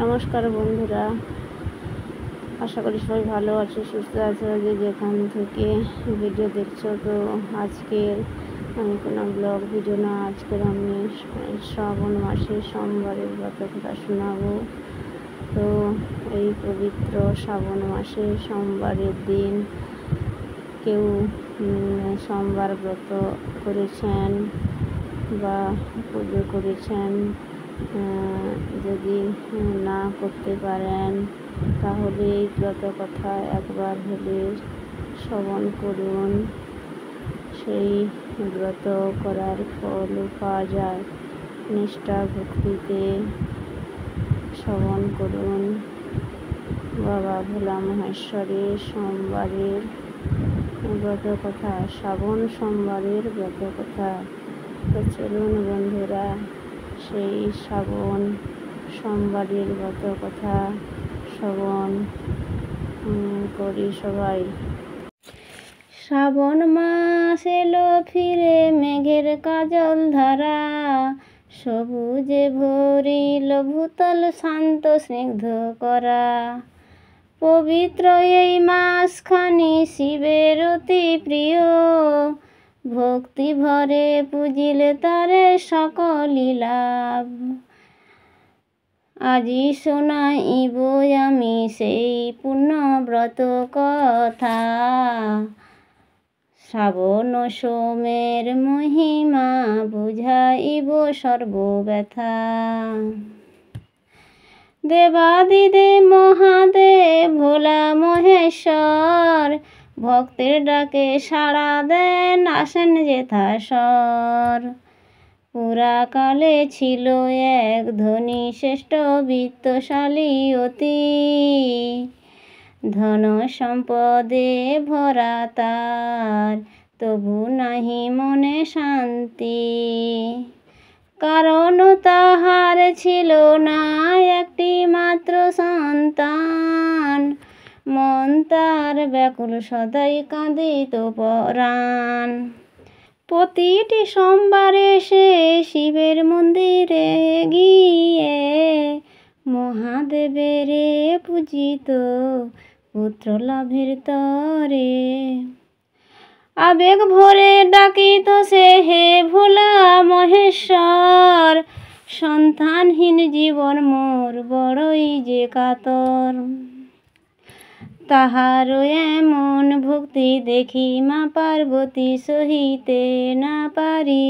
নমস্কার বন্ধুরা, আশা করি সবাই ভালো আছে, সুস্থ আছে। যে যেখান থেকে ভিডিও দেখছো, তো আজকের আমি কোনো ব্লগ ভিডিও না, আজকের আমি শ্রাবণ মাসের সোমবারের কথা শোনাবো। তো এই পবিত্র শ্রাবণ মাসের সোমবারের দিন কেউ সোমবার ব্রত করেছেন বা পুজো করেছেন, যদি না করতে পারেন তাহলে এই ব্রত কথা একবার হলে শ্রবণ করুন। সেই ব্রত করার ফল পাওয়া যায়। নিষ্ঠা ভক্তিতে শ্রবণ করুন বাবা ভোলা মহেশ্বরের সোমবারের ব্রত কথা, শ্রাবণ সোমবারের ব্রত কথা। তো চলুন বন্ধুরা, সেই শ্রাবণ সোমবারের ব্রত কথা শ্রবণ করি সবাই। শ্রাবণ মাস এলো ফিরে, মেঘের কাজল ধারা, সবুজে ভরিল ভূতল শান্ত স্নিগ্ধ করা। পবিত্র এই মাসখানি শিবের অতি প্রিয়, ভক্তি ভরে পুজিলে তারে সকলই লাভ। আজি শোনাইব আমি সেই পুণ্যব্রত কথা, শ্রাবণ সোমের মহিমা বুঝাইব সর্বব্যথা। দেবাদিদেব মহাদেব ভোলা মহেশ্বর, ভক্তের ডাকে সাড়া দেন আসেন যেথাসর। পুরাকালে ছিল এক ধনী শ্রেষ্ঠ বিত্তশালী অতি, ধন সম্পদে ভরা তার, তবু নাহি মনে শান্তি। কারণ তাহার ছিল না একটি মাত্র সন্তান, মন তার ব্যাকুল সদাই কাঁদিত পরাণ। প্রতিটি সোমবারে সে শিবের মন্দিরে গিয়ে মহাদেবের পূজিত পুত্র লাভের তরে। আবেগ ভরে ডাকিত সে, হে ভোলা মহেশ্বর, সন্তানহীন জীবন মোর বড়ই যে কাতর। তাহার এমন ভক্তি দেখি মা পার্বতী সহিতে না পারি,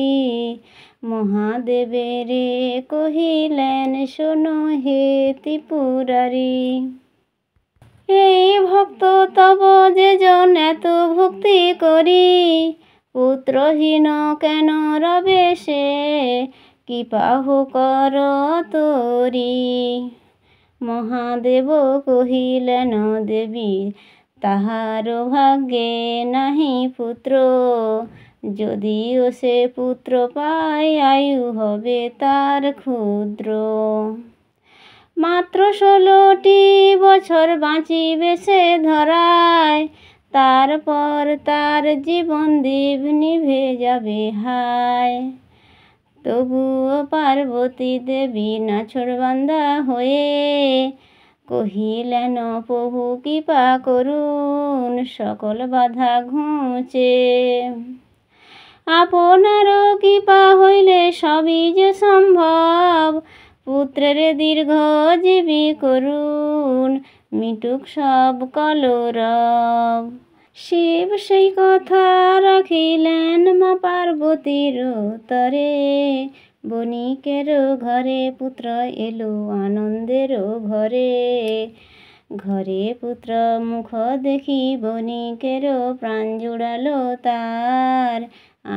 মহাদেবেরে কহিলেন শোনো হে ত্রিপুরারি। এই ভক্ত তব যে জন এত ভক্তি করি, পুত্রহীন কেন রবে সে, কৃপাহ কর তোরি। মহাদেব কহিলেন দেবী, তাহার ভাগ্যে নাহি পুত্র, যদিও সে পুত্র পায় আয়ু হবে তার ক্ষুদ্র। মাত্র 16টি বছর বাঁচিবে সে ধরায়, তারপর তার জীবন দীপ নিভে যাবে হায়। তবুও পার্বতী দেবী নাছোড়বান্দা হয়ে কহিলেন প্রভু কৃপা করুন, সকল বাধা ঘুচে। আপনারও কৃপা হইলে সবই যে সম্ভব, পুত্রের দীর্ঘ জীবী করুন, মিটুক সব কলরব। শিব সেই কথা রাখিলেন মা পার্বতীর তরে, বণিকের ঘরে পুত্র এলো আনন্দের ভরে। ঘরে পুত্র মুখ দেখি বণিকের প্রাণ জুড়ালো তার,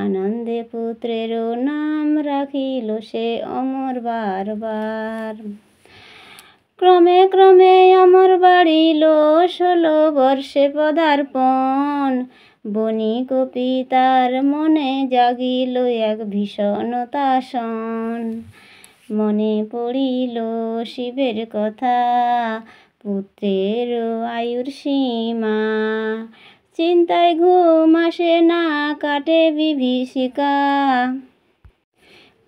আনন্দে পুত্রের নাম রাখিল সে অমর বারবার। ক্রমে ক্রমে অমর বাড়িল 16 বর্ষে পদার্পণ, বণিক পিতার মনে জাগিল এক ভীষণতা শন। মনে পড়িল শিবের কথা, পুত্রের আয়ুর সীমা, চিন্তায় ঘুম আসে না কাটে বিভীষিকা।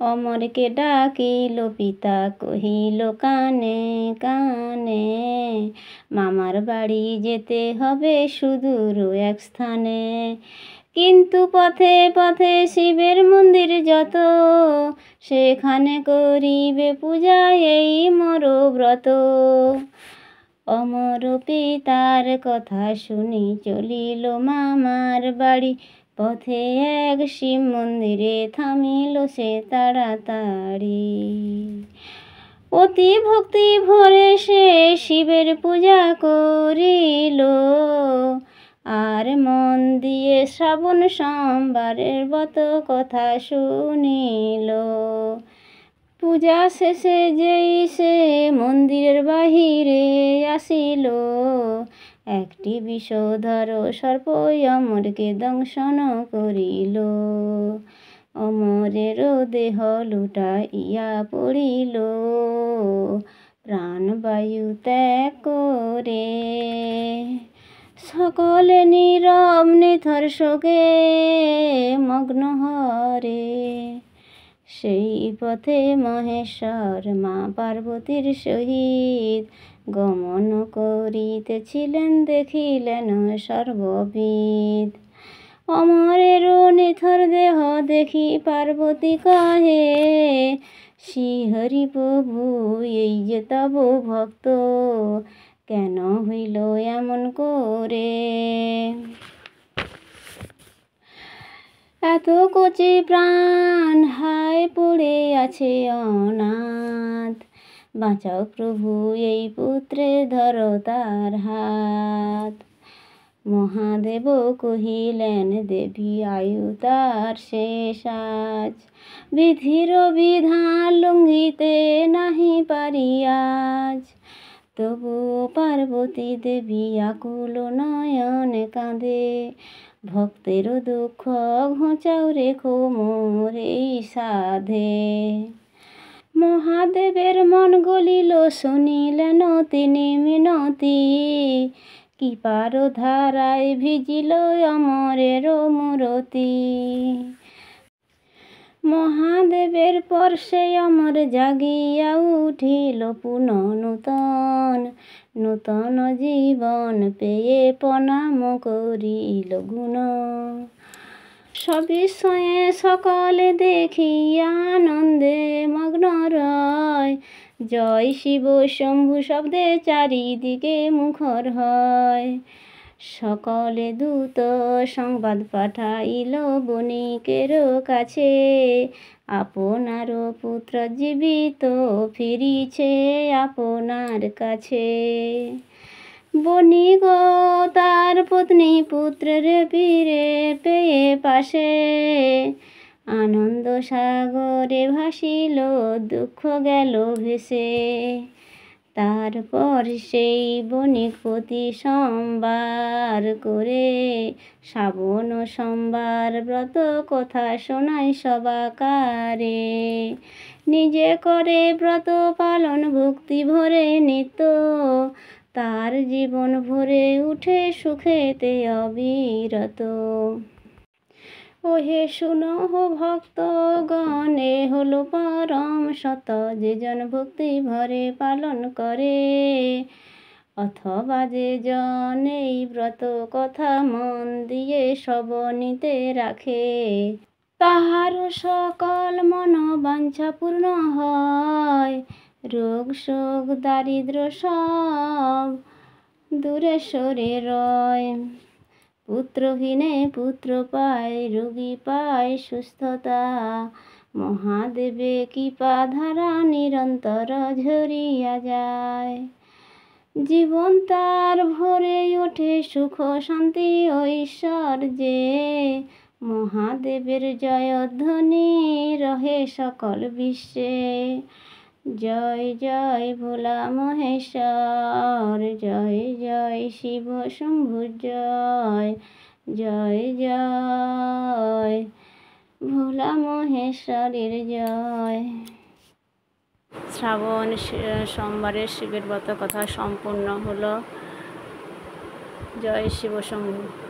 অমরকে ডাকিল পিতা, কহিল কানে কানে, মামার বাড়ি যেতে হবে সুদূর এক স্থানে। কিন্তু পথে পথে শিবের মন্দির যত, সেখানে করিবে পূজা এই মোর ব্রত। অমর পিতার কথা শুনি চলিল মামার বাড়ি, পথে এক শিব মন্দিরে থামিল সে তাড়াতাড়ি। অতি ভক্তি ভরে সে শিবের পূজা করিল, আর মন দিয়ে শ্রাবণ সোমবারের ব্রত কথা শুনিল। পূজা শেষে যেই সে মন্দিরের বাহিরে আসিল, একটি বিষধর সর্প অমরকে দংশন করিল। অমরের দেহ লুটাইয়া পড়িল, প্রাণবায়ু ত্যাগ করে। সকলে নীরব নিথর শোকে মগ্ন হরে। সেই পথে মহেশ্বর মা পার্বতীর সহিত গমন করিতেছিলেন, দেখিলেন সর্ববিদ। অমরের নিথর দেহ দেখি পার্বতী কহে, শ্রীহরি প্রভু এই যে তব ভক্ত, কেন হইল এমন করে? এত কচি প্রাণ হায় পড়ে আছে অনাথ, বাঁচাও প্রভু এই পুত্রে ধরো তার হাত। মহাদেব কহিলেন, দেবী আয়ু তার শেষ আজ, বিধির বিধান লঙ্ঘিতে নাহি পারি আজ। তবু পার্বতী দেবী আকুল নয়নে কাঁদে, ভক্তের দুঃখ ঘোচাও রেখো মোর এই সাধে। মহাদেবের মন গলিল, শুনিলেন তিনি মিনতি, কৃপার ধারায় ভিজিল অমরের মূরতি। মহাদেবের পরশে অমর জাগিয়া উঠিল পুনঃ নূতন, নূতন জীবন পেয়ে প্রণাম করিল গুণ। সবিস্ময়ে সকলে দেখিয়া আনন্দে মগ্ন রয়, জয় শিব শম্ভু শব্দে চারিদিকে মুখর হয়। সকলে দূত সংবাদ পাঠাইল বণিকের কাছে, আপনার পুত্র জীবিত ফিরিছে আপনার কাছে। বণিক তার পত্নী পুত্রের ফিরে পেয়ে পাশে, আনন্দ সাগরে ভাসিল দুঃখ গেল ভেসে। তারপর সেই বণিক প্রতি সোমবার করে, শ্রাবণ সোমবার ব্রত কথা শোনায় সবাকারে। নিজে করে ব্রত পালন ভক্তি ভরে নিত্য, তার জীবন ভরে উঠে সুখেতে অবিরত। ওহে শুনো ভক্ত গণে হলো পরম সত, যে জন ভক্তি ভরে পালন করে, অথবা যে জন এই ব্রত কথা মন দিয়ে শ্রবণীতে রাখে, তাহার সকল মনোবাঞ্ছা পূর্ণ হয়। রোগ শোক দারিদ্র সব দূরে সরে রয়। পুত্রহীনে পুত্র পায়, রোগী পায় সুস্থতা, মহাদেবে কৃপা ধারা নিরন্তর ঝরিয়া যায়। জীবন তার ভরে ওঠে সুখ শান্তি ঐশ্বর্যে, মহাদেবের জয়ধ্বনি রহে সকল বিশ্বে। জয় জয় ভোলা মহেশ্বর, জয় জয় শিব শম্ভু, জয় জয় জয় ভোলা মহেশ্বরের জয়। শ্রাবণ সোমবারের শিবের ব্রত কথা সম্পূর্ণ হলো। জয় শিব শম্ভু।